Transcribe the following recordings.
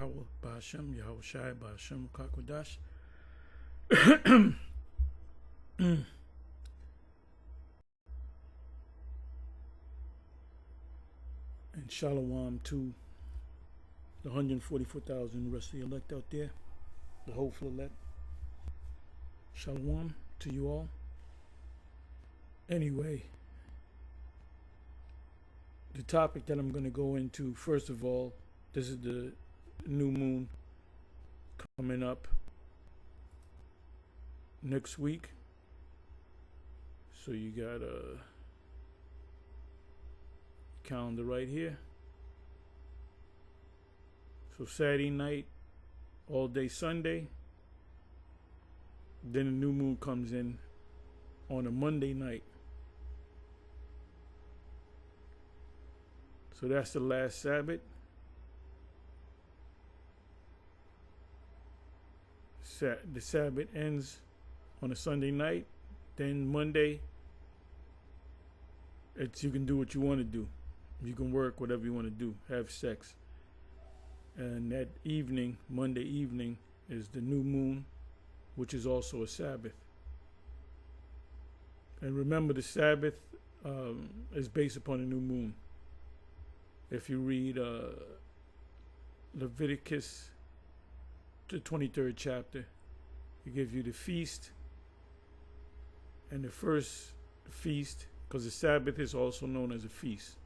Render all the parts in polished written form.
Yahweh Ba'Hashem, Yahweh Shai Ba'Hashem Kakwadash. And Shalom to the 144,000 rest of the elect out there, the hopeful elect. Shalom to you all. Anyway, the topic that I'm going to go into, first of all, this is the new moon coming up next week. So you got a calendar right here. So Saturday night, all day Sunday. Then the new moon comes in on a Monday night. So that's the last Sabbath. The Sabbath ends on a Sunday night. Then Monday, you can do what you want to do. You can work, whatever you want to do, have sex. And that evening, Monday evening, is the new moon, which is also a Sabbath. And remember, the Sabbath is based upon the new moon. If you read Leviticus, the 23rd chapter, it gives you the feast. And the first feast, because the Sabbath is also known as a feast.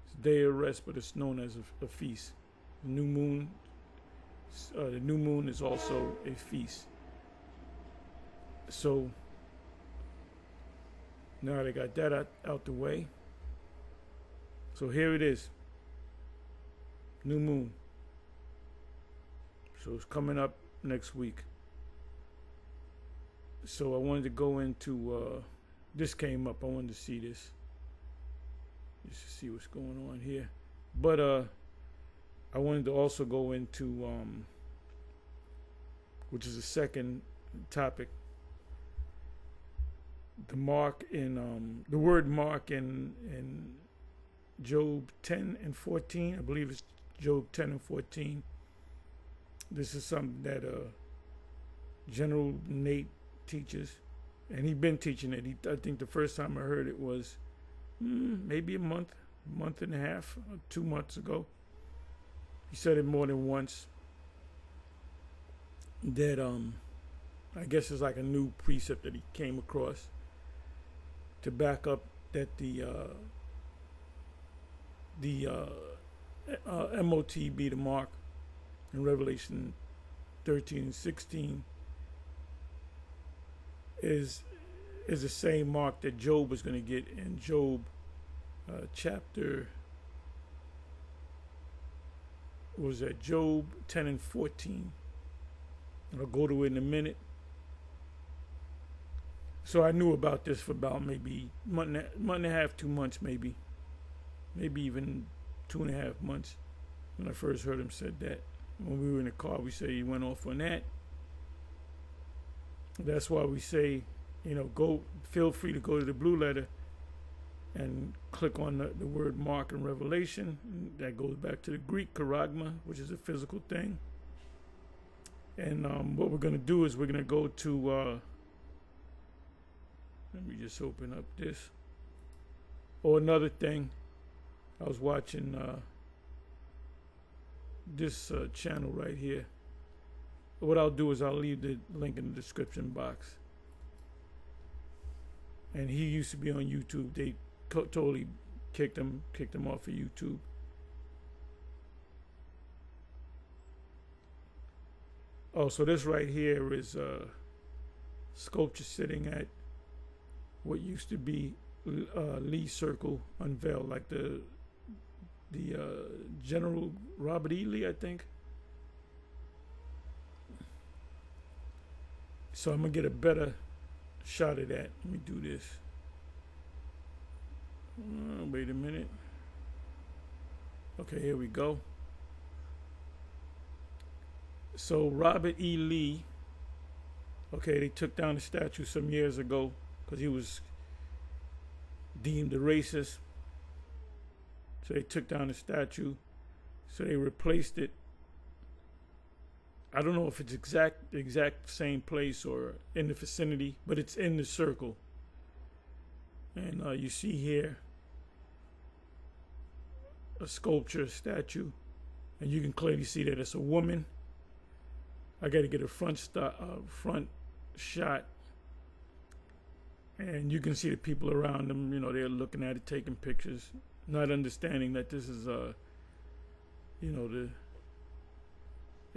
It's a day of rest, but it's known as a feast. The new moon is also a feast. So now they got that out the way. So here it is, new moon. So it's coming up next week. So I wanted to go into, this came up, I wanted to see this, just to see what's going on here. But I wanted to also go into, which is the second topic, the mark in, the word mark in Job 10 and 14. I believe it's Job 10 and 14. This is something that General Nate teaches, and he's been teaching it. I think the first time I heard it was maybe a month and a half, 2 months ago. He said it more than once. That I guess it's like a new precept that he came across to back up that the MOTB, the mark in Revelation 13 and 16, is the same mark that Job was going to get in Job chapter, was that Job 10 and 14. I'll go to it in a minute. So I knew about this for about maybe month and a half, 2 months, maybe even 2.5 months, when I first heard him said that. When we were in the car, we say he went off on that. That's why we say, feel free to go to the Blue Letter and click on the word mark in Revelation. That goes back to the Greek charagma, which is a physical thing. And what we're going to do is we're going to go to, let me just open up this. Or another thing, I was watching this channel right here. What I'll do is I'll leave the link in the description box. And he used to be on YouTube. They totally kicked him off of YouTube. Oh, so this right here is a sculpture sitting at what used to be Lee Circle Unveiled, like the General Robert E. Lee, I think. So I'm gonna get a better shot of that. Let me do this. Wait a minute. Okay, here we go. So Robert E. Lee, okay, they took down the statue some years ago because he was deemed a racist. So they took down the statue. So they replaced it I don't know if it's the exact same place or in the vicinity, but it's in the circle. And you see here a sculpture, statue, and you can clearly see that it's a woman. I got to get a front shot, and you can see the people around them. You know, they're looking at it, taking pictures, not understanding that this is you know, the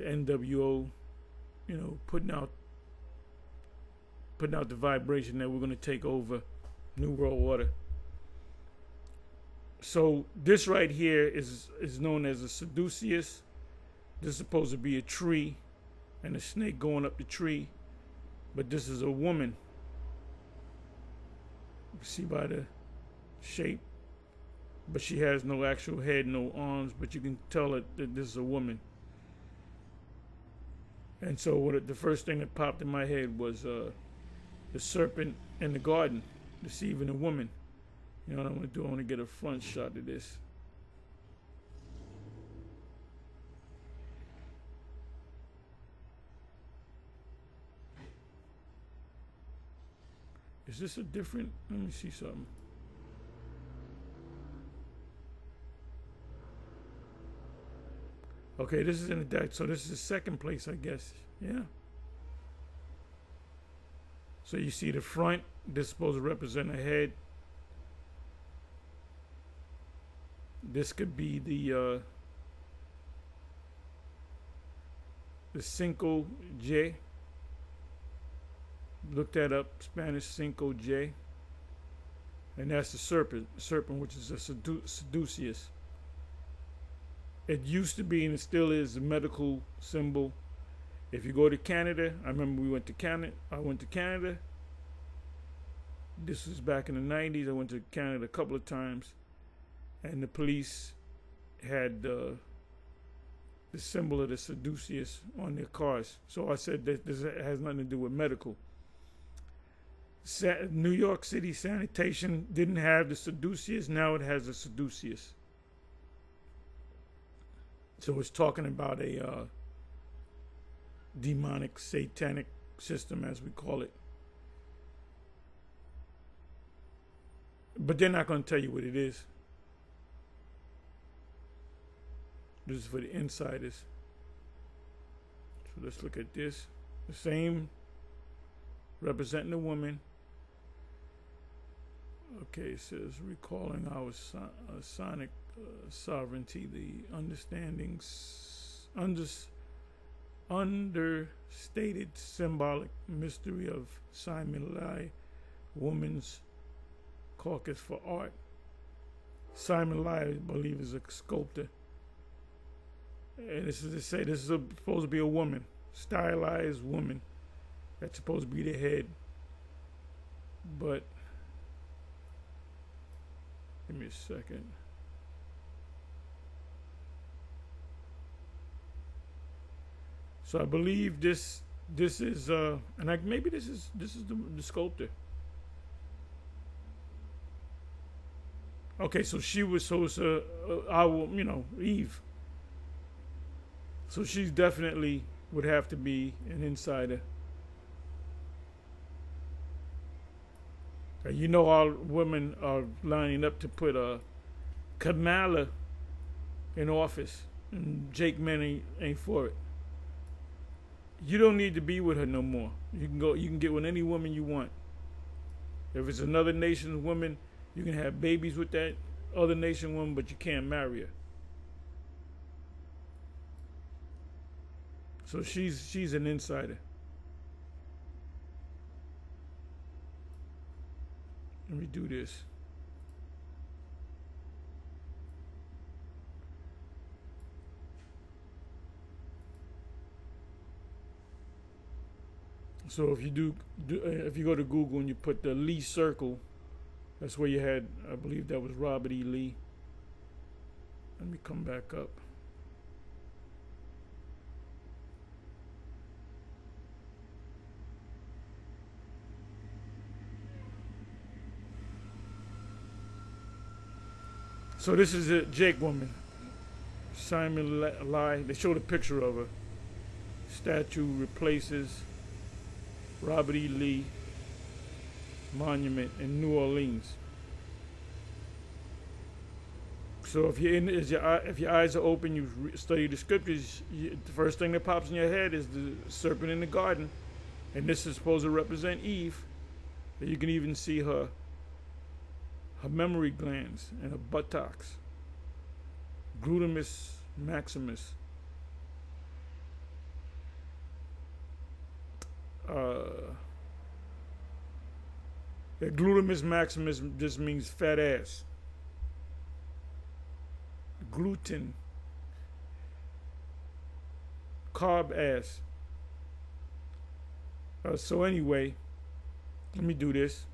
NWO, you know, putting out the vibration that we're going to take over New World Order. So this right here is known as a seduceus. This is supposed to be a tree and a snake going up the tree, but this is a woman. You see by the shape, but she has no actual head, no arms, but you can tell that this is a woman. And so the first thing that popped in my head was the serpent in the garden deceiving a woman. You know what I'm going to do? I want to get a front shot of this. Is this a different? Let me see something. Okay, this is in the deck. So this is the second place, I guess. Yeah. So you see the front. This is supposed to represent a head. This could be the Cinco J. Look that up, Spanish Cinco J. And that's the serpent, which is a seduceus. It used to be, and it still is, a medical symbol. If you go to Canada, I remember we went to Canada. I went to Canada. This was back in the 90s. I went to Canada a couple of times. And the police had the symbol of the seduceus on their cars. So I said that this has nothing to do with medical. New York City sanitation didn't have the seduceus. Now it has a seduceus. So it's talking about a demonic, satanic system, as we call it. But they're not going to tell you what it is. This is for the insiders. So let's look at this. The same, representing the woman. Okay, it says, recalling our sonic sovereignty, the understated symbolic mystery of Simon Lai, woman's caucus for art. Simon Lai, I believe, is a sculptor. And this is to say, this is supposed to be a woman, stylized woman. That's supposed to be the head. But give me a second. So I believe this is and maybe this is the sculptor. Okay, so she was Eve. So she's definitely would have to be an insider. You know, all women are lining up to put Kamala in office, and Jake Manning ain't for it. You don't need to be with her no more. You can get with any woman you want. If it's another nation's woman, you can have babies with that other nation woman, but you can't marry her. So she's an insider. Let me do this. So if you if you go to Google and you put the Lee Circle, that's where you had, I believe that was Robert E. Lee. Let me come back up. So this is a Jake woman, Simon Lai. They showed a picture of her. statue replaces Robert E. Lee Monument in New Orleans. So if if your eyes are open, you study the scriptures. The first thing that pops in your head is the serpent in the garden, and this is supposed to represent Eve. You can even see her mammary glands and her buttocks. Glutamus maximus. The glutamus maximus just means fat ass. Gluten, carb ass. So anyway, let me do this.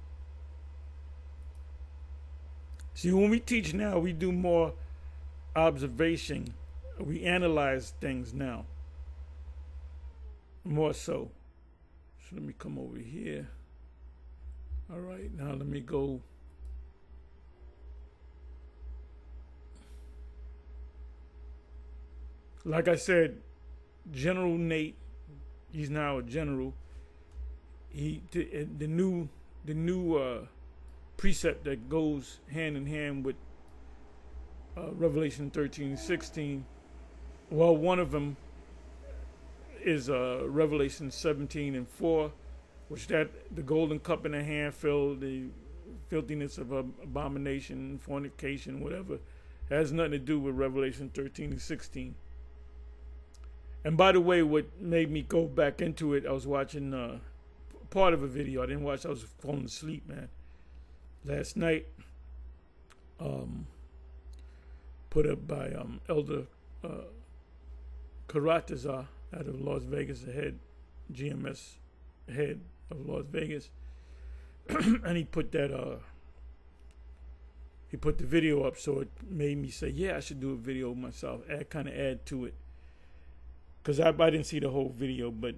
See, when we teach now, we do more observation. We analyze things now. More so. So let me come over here. All right, now let me go. Like I said, General Nate, he's now a general. The new precept that goes hand in hand with Revelation 13:16. Well, one of them is Revelation 17:4, which that the golden cup in the hand filled the filthiness of abomination, fornication, whatever. It has nothing to do with Revelation 13:16. And by the way, what made me go back into it, I was watching part of a video. I didn't watch, I was falling asleep, man. Last night, put up by Elder Karatazar out of Las Vegas, the head, GMS head of Las Vegas. And he put that, he put the video up, so it made me say, yeah, I should do a video myself, kind of add to it. Because I didn't see the whole video, but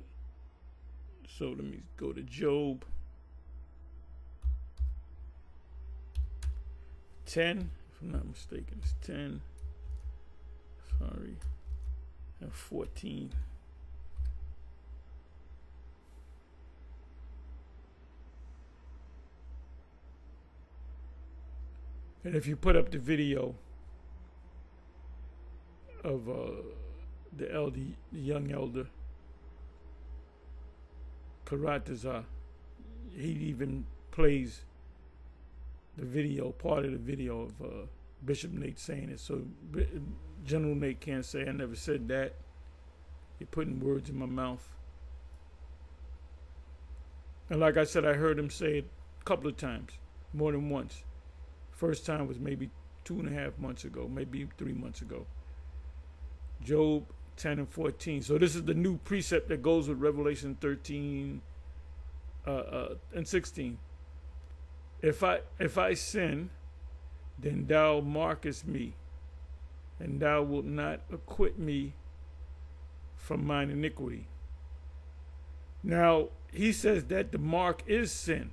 so let me go to Job 10, if I'm not mistaken. It's 10. Sorry. And 14. And if you put up the video of the young elder Karatazar, he even plays the video, part of the video of Bishop Nate saying it. So General Nate can't say I never said that. You're putting words in my mouth. And like I said, I heard him say it a couple of times, more than once. First time was maybe 2.5 months ago, maybe 3 months ago. Job 10:14. So this is the new precept that goes with Revelation 13 and 16. If I sin, then thou markest me, and thou wilt not acquit me from mine iniquity. Now, he says that the mark is sin.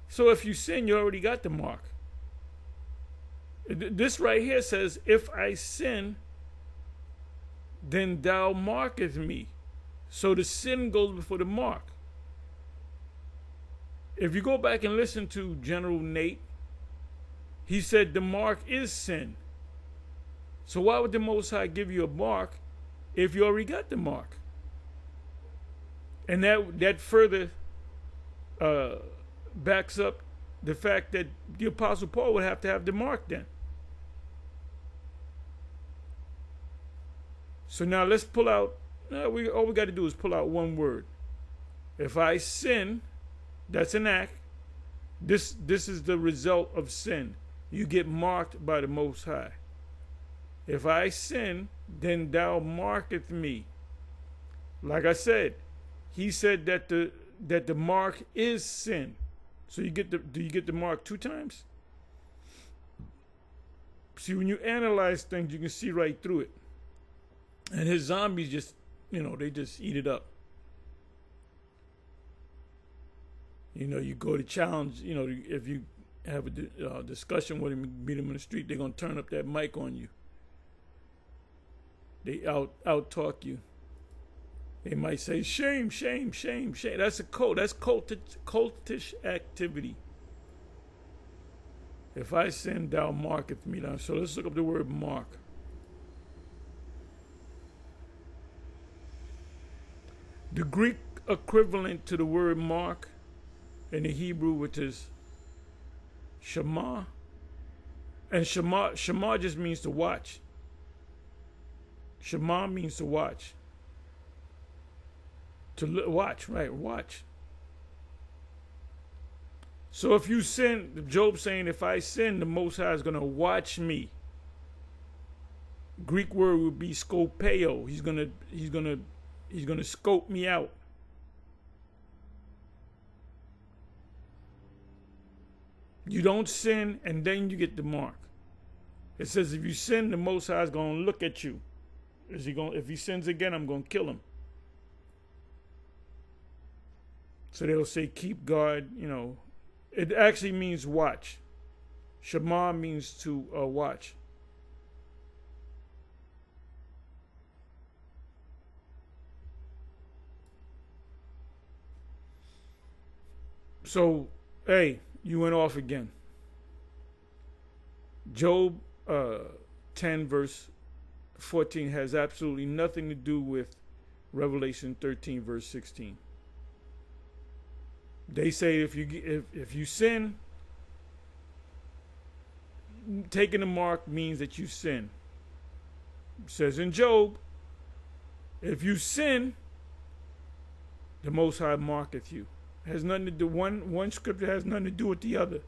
So if you sin, you already got the mark. This right here says, if I sin, then thou markest me. So the sin goes before the mark. If you go back and listen to General Nate, he said the mark is sin. So why would the Most High give you a mark if you already got the mark? And that further backs up the fact that the Apostle Paul would have to have the mark then. So now let's pull out, all we got to do is pull out one word. If I sin, that's an act. This is the result of sin. You get marked by the Most High. If I sin, then thou markest me. Like I said, he said that the mark is sin. So do you get the mark 2 times? See, when you analyze things, you can see right through it. And his zombies just, they just eat it up. You go to challenge, if you have a discussion with him, meet him in the street, they're going to turn up that mic on you. They out-talk you. They might say, shame, shame, shame, shame. That's a cult. That's cultish activity. If I sin, thou marketh me down. So let's look up the word mark. The Greek equivalent to the word mark in the Hebrew, which is shema. And shema just means to watch. Shema means to watch. To watch, right, watch. So if you sin, Job's saying, if I sin, the Most High is going to watch me. Greek word would be scopeo. He's gonna scope me out. You don't sin and then you get the mark. It says if you sin, the Most High is going to look at you. If he sins again, I'm going to kill him. So they'll say, keep guard, It actually means watch. Shema means to watch. So, hey, you went off again. Job 10 verse 14 has absolutely nothing to do with Revelation 13 verse 16. They say if you sin, taking the mark means that you sin. It says in Job, if you sin, the Most High marketh you. It has nothing to do. One scripture has nothing to do with the other.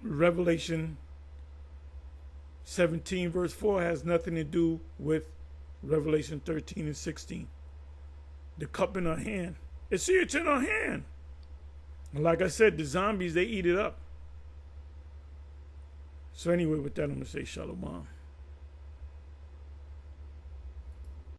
Revelation 17 verse 4 has nothing to do with Revelation 13 and 16. The cup in her hand. It's in her hand. And like I said, the zombies, they eat it up. So anyway, with that, I'm going to say shalom.